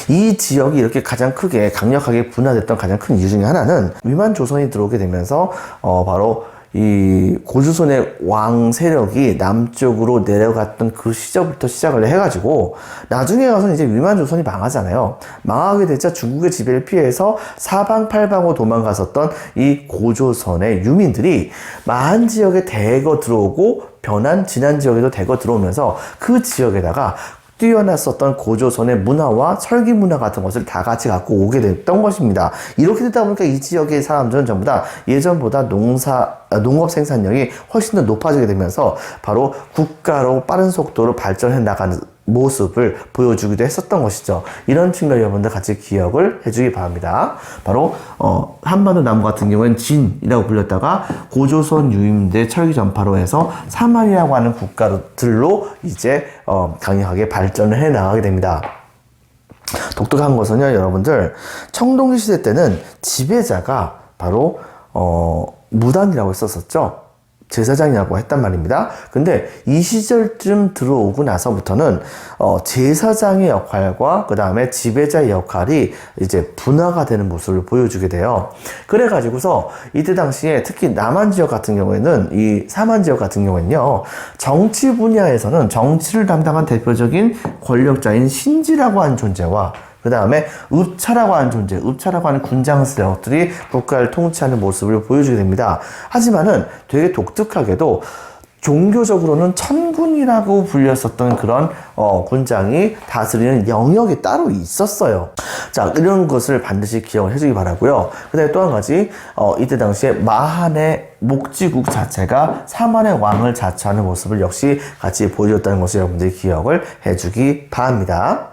이 지역이 이렇게 가장 크게 강력하게 분화됐던 가장 큰 이유 중에 하나는 위만 조선이 들어오게 되면서 바로 이 고조선의 왕 세력이 남쪽으로 내려갔던 그 시절부터 시작을 해가지고 나중에 가서는 이제 위만 조선이 망하잖아요. 망하게 되자 중국의 지배를 피해서 사방팔방으로 도망갔었던 이 고조선의 유민들이 마한 지역에 대거 들어오고 변한 진안 지역에도 대거 들어오면서 그 지역에다가 뛰어났었던 고조선의 문화와 철기 문화 같은 것을 다 같이 갖고 오게 됐던 것입니다. 이렇게 되다 보니까 이 지역의 사람들은 전부 다 예전보다 농업 생산력이 훨씬 더 높아지게 되면서 바로 국가로 빠른 속도로 발전해 나가는 모습을 보여주기도 했었던 것이죠. 이런 측면 여러분들 같이 기억을 해주기 바랍니다. 바로 한반도 남부 같은 경우는 진이라고 불렸다가 고조선 유임대 철기 전파로 해서 사만이라고 하는 국가들로 이제 강력하게 발전을 해 나가게 됩니다. 독특한 것은요, 여러분들 청동기 시대 때는 지배자가 바로 무당이라고 했었었죠. 제사장이라고 했단 말입니다. 근데 이 시절쯤 들어오고 나서부터는 제사장의 역할과 그 다음에 지배자의 역할이 이제 분화가 되는 모습을 보여주게 돼요. 그래가지고서 이때 당시에 특히 남한 지역 같은 경우에는 이 사만 지역 같은 경우에는요, 정치 분야에서는 정치를 담당한 대표적인 권력자인 신지라고 하는 존재와 그 다음에 읍차라고 하는 존재, 읍차라고 하는 군장 세력들이 국가를 통치하는 모습을 보여주게 됩니다. 하지만은 되게 독특하게도 종교적으로는 천군이라고 불렸었던 그런 군장이 다스리는 영역이 따로 있었어요. 자, 이런 것을 반드시 기억을 해주기 바라고요. 그 다음에 또 한 가지, 이때 당시에 마한의 목지국 자체가 사만의 왕을 자처하는 모습을 역시 같이 보여줬다는 것을 여러분들이 기억을 해주기 바랍니다.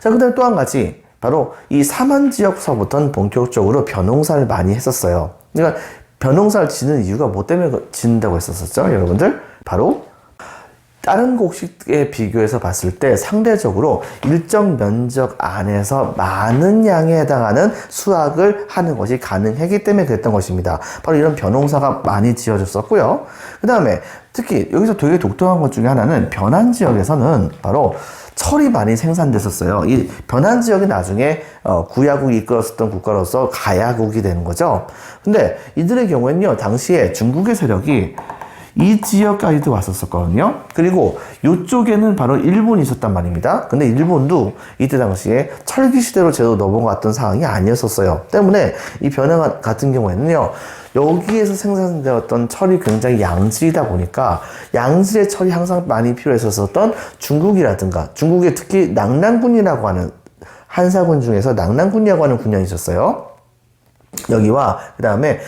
자, 그 다음에 또 한 가지, 바로 이 사만 지역서부터는 본격적으로 벼농사를 많이 했었어요. 그러니까 벼농사를 짓는 이유가 뭐 때문에 짓는다고 했었었죠, 여러분들? 바로 다른 곡식에 비교해서 봤을 때 상대적으로 일정 면적 안에서 많은 양에 해당하는 수확을 하는 것이 가능했기 때문에 그랬던 것입니다. 바로 이런 벼농사가 많이 지어졌었고요. 그 다음에 특히 여기서 되게 독특한 것 중에 하나는 변한 지역에서는 바로 철이 많이 생산됐었어요. 이 변한 지역이 나중에 구야국이 이끌었었던 국가로서 가야국이 되는 거죠. 근데 이들의 경우에는요, 당시에 중국의 세력이 이 지역까지도 왔었거든요. 그리고 이쪽에는 바로 일본이 있었단 말입니다. 근데 일본도 이때 당시에 철기 시대로 제대로 넘어갔던 상황이 아니었었어요. 때문에 이 변화 같은 경우에는요, 여기에서 생산되었던 철이 굉장히 양질이다 보니까 양질의 철이 항상 많이 필요했었던 중국이라든가 중국의 특히 낙랑군이라고 하는 한사군 중에서 낙랑군이라고 하는 군량이 있었어요. 여기와 그 다음에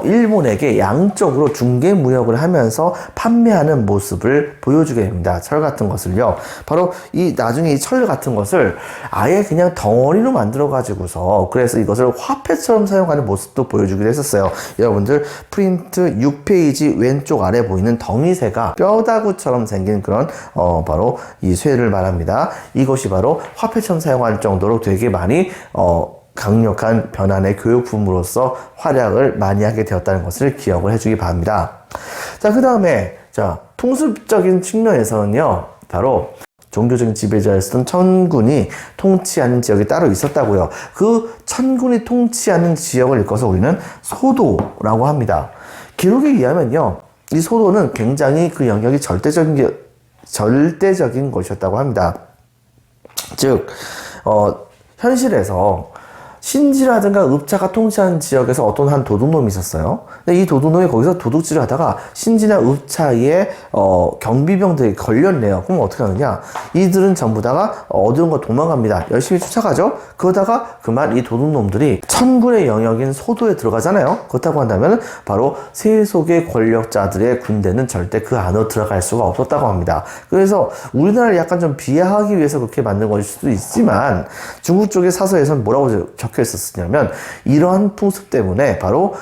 일본에게 양쪽으로 중개 무역을 하면서 판매하는 모습을 보여주게 됩니다. 철 같은 것을요. 바로 이 나중에 이 철 같은 것을 아예 그냥 덩어리로 만들어 가지고서 그래서 이것을 화폐처럼 사용하는 모습도 보여주기도 했었어요. 여러분들 프린트 6페이지 왼쪽 아래 보이는 덩이새가 뼈다구처럼 생긴 그런 바로 이 쇠를 말합니다. 이것이 바로 화폐처럼 사용할 정도로 되게 많이 강력한 변환의 교육품으로서 활약을 많이 하게 되었다는 것을 기억을 해주기 바랍니다. 자, 그 다음에, 풍습적인 측면에서는요, 바로 종교적인 지배자였던 천군이 통치하는 지역이 따로 있었다고요. 그 천군이 통치하는 지역을 일컬어서 우리는 소도라고 합니다. 기록에 의하면요, 이 소도는 굉장히 그 영역이 절대적인 것이었다고 합니다. 즉, 현실에서 신지라든가 읍차가 통치하는 지역에서 어떤 한 도둑놈이 있었어요. 근데 이 도둑놈이 거기서 도둑질을 하다가 신지나 읍차의 경비병들이 걸렸네요. 그럼 어떻게 하느냐? 이들은 전부 다가 어두운 도망갑니다. 열심히 쫓아가죠. 그러다가 그만 이 도둑놈들이 천군의 영역인 소도에 들어가잖아요. 그렇다고 한다면 바로 세속의 권력자들의 군대는 절대 그 안으로 들어갈 수가 없었다고 합니다. 그래서 우리나라를 약간 좀 비하하기 위해서 그렇게 만든 것일 수도 있지만 중국 쪽의 사서에서는 뭐라고 적혀 있었냐면 이러한 풍습 때문에 바로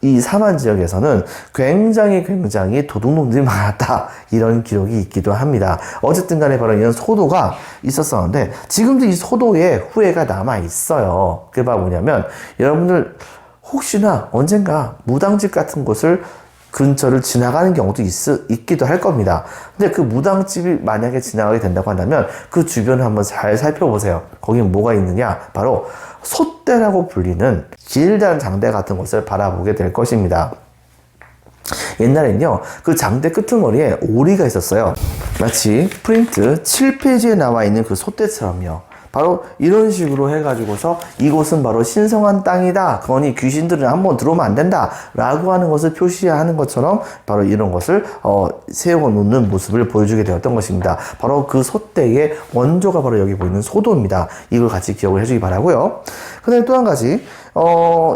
이 사만 지역에서는 굉장히 도둑놈들이 많았다 이런 기록이 있기도 합니다. 어쨌든 간에 바로 이런 소도가 있었었는데 지금도 이 소도에 후예가 남아 있어요. 그게 바로 뭐냐면 여러분들 혹시나 언젠가 무당집 같은 곳을 근처를 지나가는 경우도 있기도 할 겁니다. 근데 그 무당집이 만약에 지나가게 된다고 한다면 그 주변을 한번 잘 살펴보세요. 거기는 뭐가 있느냐? 바로 솥대라고 불리는 길다란 장대 같은 것을 바라보게 될 것입니다. 옛날엔요, 그 장대 끄트머리에 오리가 있었어요. 마치 프린트 7페이지에 나와 있는 그 솥대처럼요. 바로 이런 식으로 해가지고서 이곳은 바로 신성한 땅이다. 그러니 귀신들은 한번 들어오면 안 된다. 라고 하는 것을 표시하는 것처럼 바로 이런 것을 세워 놓는 모습을 보여주게 되었던 것입니다. 바로 그 솥대의 원조가 바로 여기 보이는 소도입니다. 이걸 같이 기억을 해주기 바라고요. 그 다음에 또 한 가지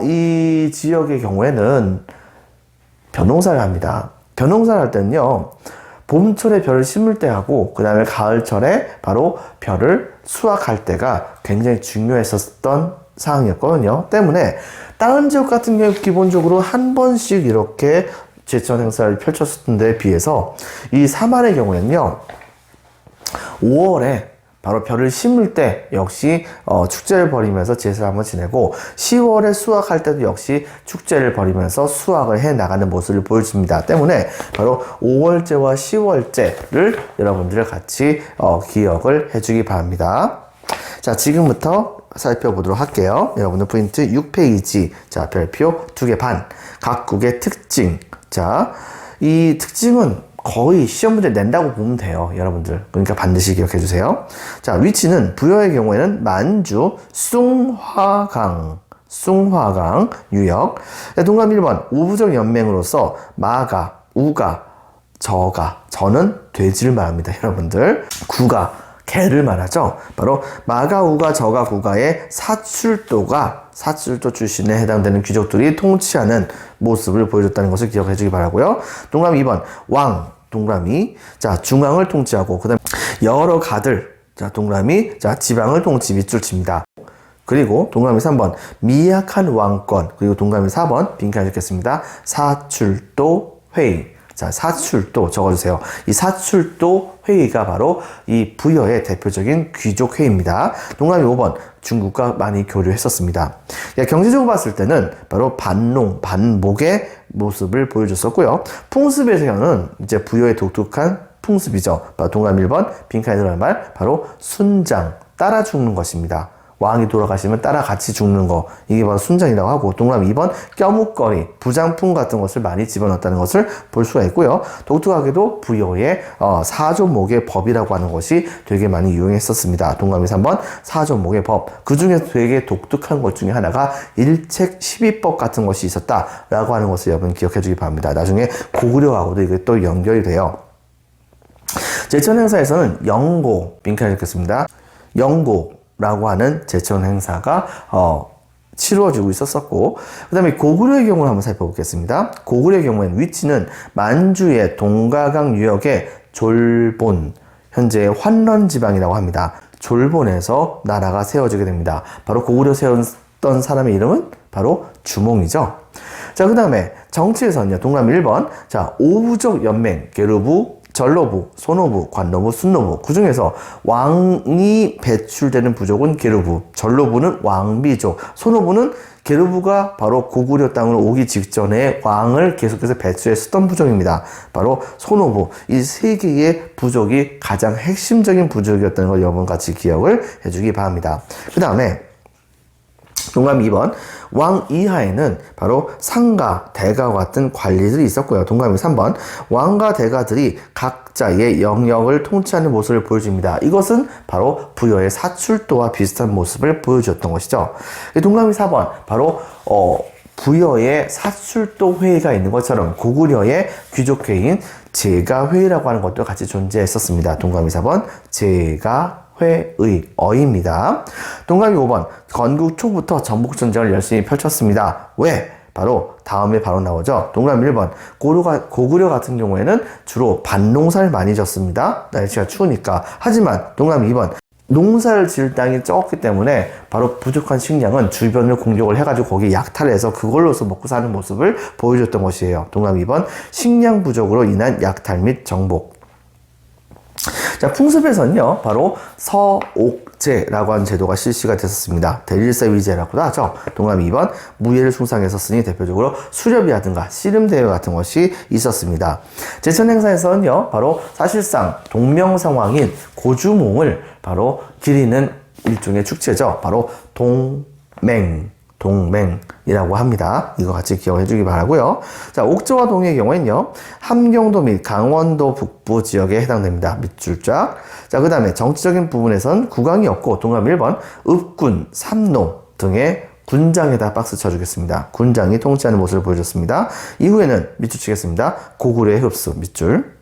이 지역의 경우에는 벼농사를 합니다. 벼농사를 할 때는요. 봄철에 벼를 심을 때하고 그 다음에 가을철에 바로 벼를 수확할 때가 굉장히 중요했었던 상황이었거든요. 때문에 다른 지역 같은 경우 기본적으로 한 번씩 이렇게 제천 행사를 펼쳤었던 데에 비해서 이 사만의 경우에는요. 5월에 바로 벼를 심을 때 역시 축제를 벌이면서 제사를 한번 지내고 10월에 수확할 때도 역시 축제를 벌이면서 수확을 해 나가는 모습을 보여줍니다. 때문에 바로 5월제와 10월제를 여러분들 같이 기억을 해주기 바랍니다. 자, 지금부터 살펴보도록 할게요. 여러분들 프린트 6페이지. 자, 별표 2개 반. 각국의 특징. 자, 이 특징은 거의 시험 문제 낸다고 보면 돼요, 여러분들. 그러니까 반드시 기억해 주세요. 자, 위치는 부여의 경우에는 만주 숭화강 유역. 동감 1번 우부적 연맹으로서 마가, 우가, 저가, 저는 돼지를 말합니다, 여러분들. 구가 개를 말하죠. 바로 마가, 우가, 저가, 구가의 사출도 출신에 해당되는 귀족들이 통치하는 모습을 보여줬다는 것을 기억해 주기 바라고요. 동그라미 2번 왕, 동그라미. 자, 중앙을 통치하고 그다음 여러 가들. 자, 동그라미. 자, 지방을 통치 밑줄 칩니다. 그리고 동그라미 3번 미약한 왕권. 그리고 동그라미 4번 빈칸 적겠습니다. 사출도 회의. 자, 사출도 적어주세요. 이 사출도 회의가 바로 이 부여의 대표적인 귀족 회의입니다. 동그라미 5번 중국과 많이 교류했었습니다. 경제적으로 봤을 때는 바로 반목의 모습을 보여줬었고요. 풍습에서는 이제 부여의 독특한 풍습이죠. 바로 동그라미 1번 빈칸에 들어갈 말 바로 순장, 따라 죽는 것입니다. 왕이 돌아가시면 따라 같이 죽는 거, 이게 바로 순장이라고 하고, 동그라미 2번 껴묵거리, 부장품 같은 것을 많이 집어넣었다는 것을 볼 수가 있고요. 독특하게도 부여의 사조목의 법이라고 하는 것이 되게 많이 유용했었습니다. 동그라미 3번 사조목의 법. 그 중에서 되게 독특한 것 중에 하나가 일책 12법 같은 것이 있었다라고 하는 것을 여러분 기억해 주기 바랍니다. 나중에 고구려하고도 이게 또 연결이 돼요. 제천 행사에서는 영고, 빈칸에 적겠습니다. 영고, 라고 하는 제천 행사가 치루어지고 있었었고, 그 다음에 고구려의 경우를 한번 살펴보겠습니다. 고구려의 경우에는 위치는 만주의 동가강 유역의 졸본, 현재의 환런 지방이라고 합니다. 졸본에서 나라가 세워지게 됩니다. 바로 고구려 세웠던 사람의 이름은 바로 주몽이죠. 자, 그 다음에 정치에서는요, 동그라미 1번. 자, 오부족 연맹, 계류부, 전로부, 소노부, 관노부, 순노부. 그 중에서 왕이 배출되는 부족은 계류부, 전로부는 왕비족, 소노부는 계류부가 바로 고구려 땅으로 오기 직전에 왕을 계속해서 배출했었던 부족입니다. 바로 소노부. 이 세 개의 부족이 가장 핵심적인 부족이었다는 걸 여러분 같이 기억을 해주기 바랍니다. 그 다음에 동그라미 2번. 왕 이하에는 바로 상가, 대가와 같은 관리들이 있었고요. 동그라미 3번. 왕과 대가들이 각자의 영역을 통치하는 모습을 보여줍니다. 이것은 바로 부여의 사출도와 비슷한 모습을 보여주었던 것이죠. 동그라미 4번. 바로 부여의 사출도 회의가 있는 것처럼 고구려의 귀족회의인 제가회의라고 하는 것도 같이 존재했었습니다. 동그라미 4번. 제가회의, 어입니다. 동그라미 5번. 건국 초부터 전복전쟁을 열심히 펼쳤습니다. 왜? 바로 다음에 바로 나오죠. 동그라미 1번. 고구려 같은 경우에는 주로 밭농사를 많이 졌습니다. 날씨가 추우니까. 하지만 동그라미 2번. 농사를 지을 땅이 적었기 때문에 바로 부족한 식량은 주변을 공격을 해가지고 거기에 약탈을 해서 그걸로서 먹고 사는 모습을 보여줬던 것이에요. 동그라미 2번. 식량 부족으로 인한 약탈 및 정복. 자, 풍습에서는요, 바로 서옥제라고 하는 제도가 실시가 됐었습니다. 대릴사위제라고도 하죠. 동그라미 2번. 무예를 숭상했었으니 대표적으로 수렵이라든가 씨름대회 같은 것이 있었습니다. 제천 행사에서는요, 바로 사실상 동명상황인 고주몽을 바로 기리는 일종의 축제죠. 바로 동맹이라고 합니다. 이거 같이 기억해 주기 바라고요. 자, 옥저와 동의 경우에는요, 함경도 및 강원도 북부 지역에 해당됩니다. 밑줄쫙. 자, 그 다음에 정치적인 부분에선 국왕이 없고, 동그라미 1번, 읍군, 삼노 등의 군장에다 박스 쳐주겠습니다. 군장이 통치하는 모습을 보여줬습니다. 이후에는 밑줄 치겠습니다. 고구려의 흡수, 밑줄.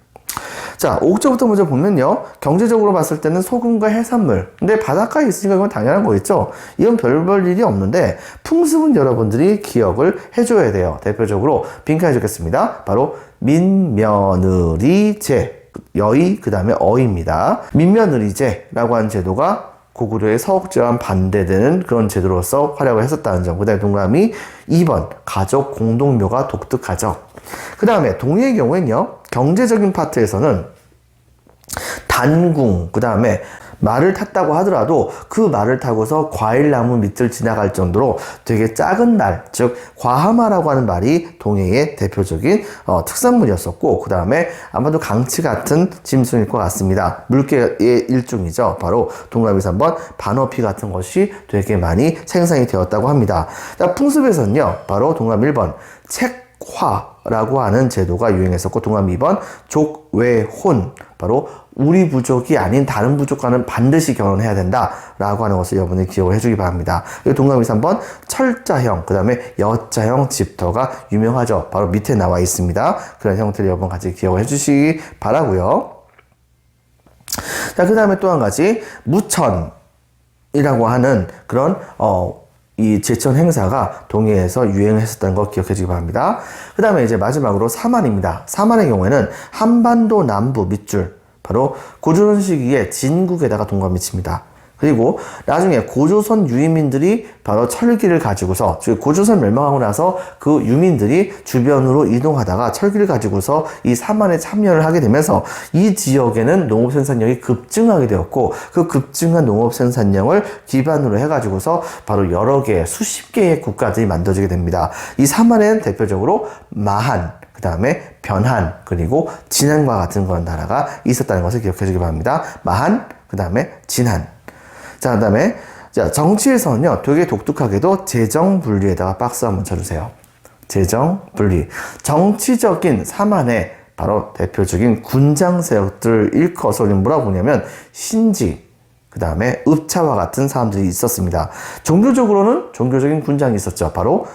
자, 옥저부터 먼저 보면요, 경제적으로 봤을 때는 소금과 해산물. 근데 바닷가에 있으니까 이건 당연한 거겠죠. 이건 별 일이 없는데 풍습은 여러분들이 기억을 해줘야 돼요. 대표적으로 빈칸 해주겠습니다. 바로 민며느리제, 여의, 그 다음에 어입니다. 민며느리제라고 하는 제도가 고구려의 서옥제와 반대되는 그런 제도로서 활약을 했었다는 점. 그 다음에 동그라미 2번. 가족 공동묘가 독특하죠. 그 다음에 동의의 경우에는요, 경제적인 파트에서는 단궁, 그 다음에 말을 탔다고 하더라도 그 말을 타고서 과일나무 밑을 지나갈 정도로 되게 작은 날, 즉 과하마라고 하는 말이 동해의 대표적인 특산물이었었고, 그 다음에 아마도 강치 같은 짐승일 것 같습니다. 물개의 일종이죠. 바로 동그라미 3번 반어피 같은 것이 되게 많이 생산이 되었다고 합니다. 자, 풍습에서는요, 바로 동그라미 1번 책화라고 하는 제도가 유행했었고, 동그라미 2번 족외혼, 바로 우리 부족이 아닌 다른 부족과는 반드시 결혼해야 된다라고 하는 것을 여러분이 기억을 해주기 바랍니다. 그리고 동그라미 3번 철자형, 그 다음에 여자형 집터가 유명하죠. 바로 밑에 나와 있습니다. 그런 형태를 여러분 같이 기억을 해주시기 바라고요. 자, 그 다음에 또 한 가지 무천이라고 하는 그런 이 제천 행사가 동해에서 유행했었다는 거 기억해 주기 바랍니다. 그 다음에 이제 마지막으로 사만입니다. 사만의 경우에는 한반도 남부 밑줄, 바로 고조선 시기에 진국에다가 동감이 칩니다. 그리고 나중에 고조선 유인민들이 바로 철기를 가지고서, 즉 고조선 멸망하고 나서 그 유민들이 주변으로 이동하다가 철기를 가지고서 이 사만에 참여를 하게 되면서 이 지역에는 농업 생산량이 급증하게 되었고, 그 급증한 농업 생산량을 기반으로 해가지고서 바로 여러 개, 수십 개의 국가들이 만들어지게 됩니다. 이 사만에는 대표적으로 마한, 그 다음에 변한, 그리고 진한과 같은 그런 나라가 있었다는 것을 기억해 주기 바랍니다. 마한, 그 다음에 진한. 자, 그 다음에 정치에서는요, 되게 독특하게도 재정분리에다가 박스 한번 쳐주세요. 재정분리. 정치적인 사만의 바로 대표적인 군장 세력들 일컬어서 뭐라고 보냐면 신지, 그 다음에 읍차와 같은 사람들이 있었습니다. 종교적으로는 종교적인 군장이 있었죠. 바로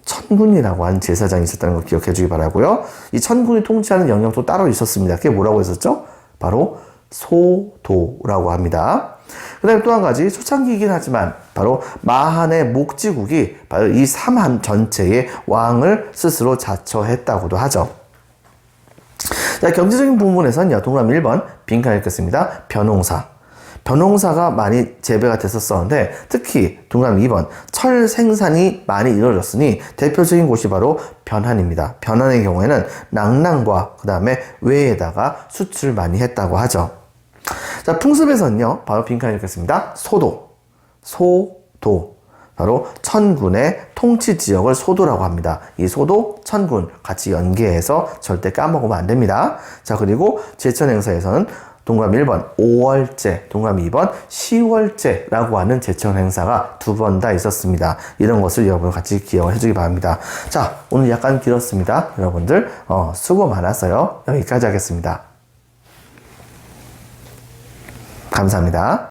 천군이라고 하는 제사장이 있었다는 걸 기억해 주기 바라고요. 이 천군이 통치하는 영역도 따로 있었습니다. 그게 뭐라고 했었죠? 바로 소도라고 합니다. 그 다음에 또 한 가지 초창기이긴 하지만 바로 마한의 목지국이 바로 이 삼한 전체의 왕을 스스로 자처했다고도 하죠. 자, 경제적인 부분에서는요, 동그라미 1번 빈칸을 읽겠습니다. 벼농사. 벼농사가 많이 재배가 됐었었는데 특히 동그라미 2번 철 생산이 많이 이루어졌으니 대표적인 곳이 바로 변한입니다. 변한의 경우에는 낭랑과 그 다음에 외에다가 수출을 많이 했다고 하죠. 자, 풍습에서는요, 바로 빈칸을 읽겠습니다. 소도. 바로 천군의 통치 지역을 소도라고 합니다. 이 소도, 천군 같이 연계해서 절대 까먹으면 안 됩니다. 자, 그리고 제천 행사에서는 동그라미 1번 5월제, 동그라미 2번 10월제라고 하는 제천 행사가 2번 다 있었습니다. 이런 것을 여러분 같이 기억을 해주기 바랍니다. 자, 오늘 약간 길었습니다. 여러분들 수고 많았어요. 여기까지 하겠습니다. 감사합니다.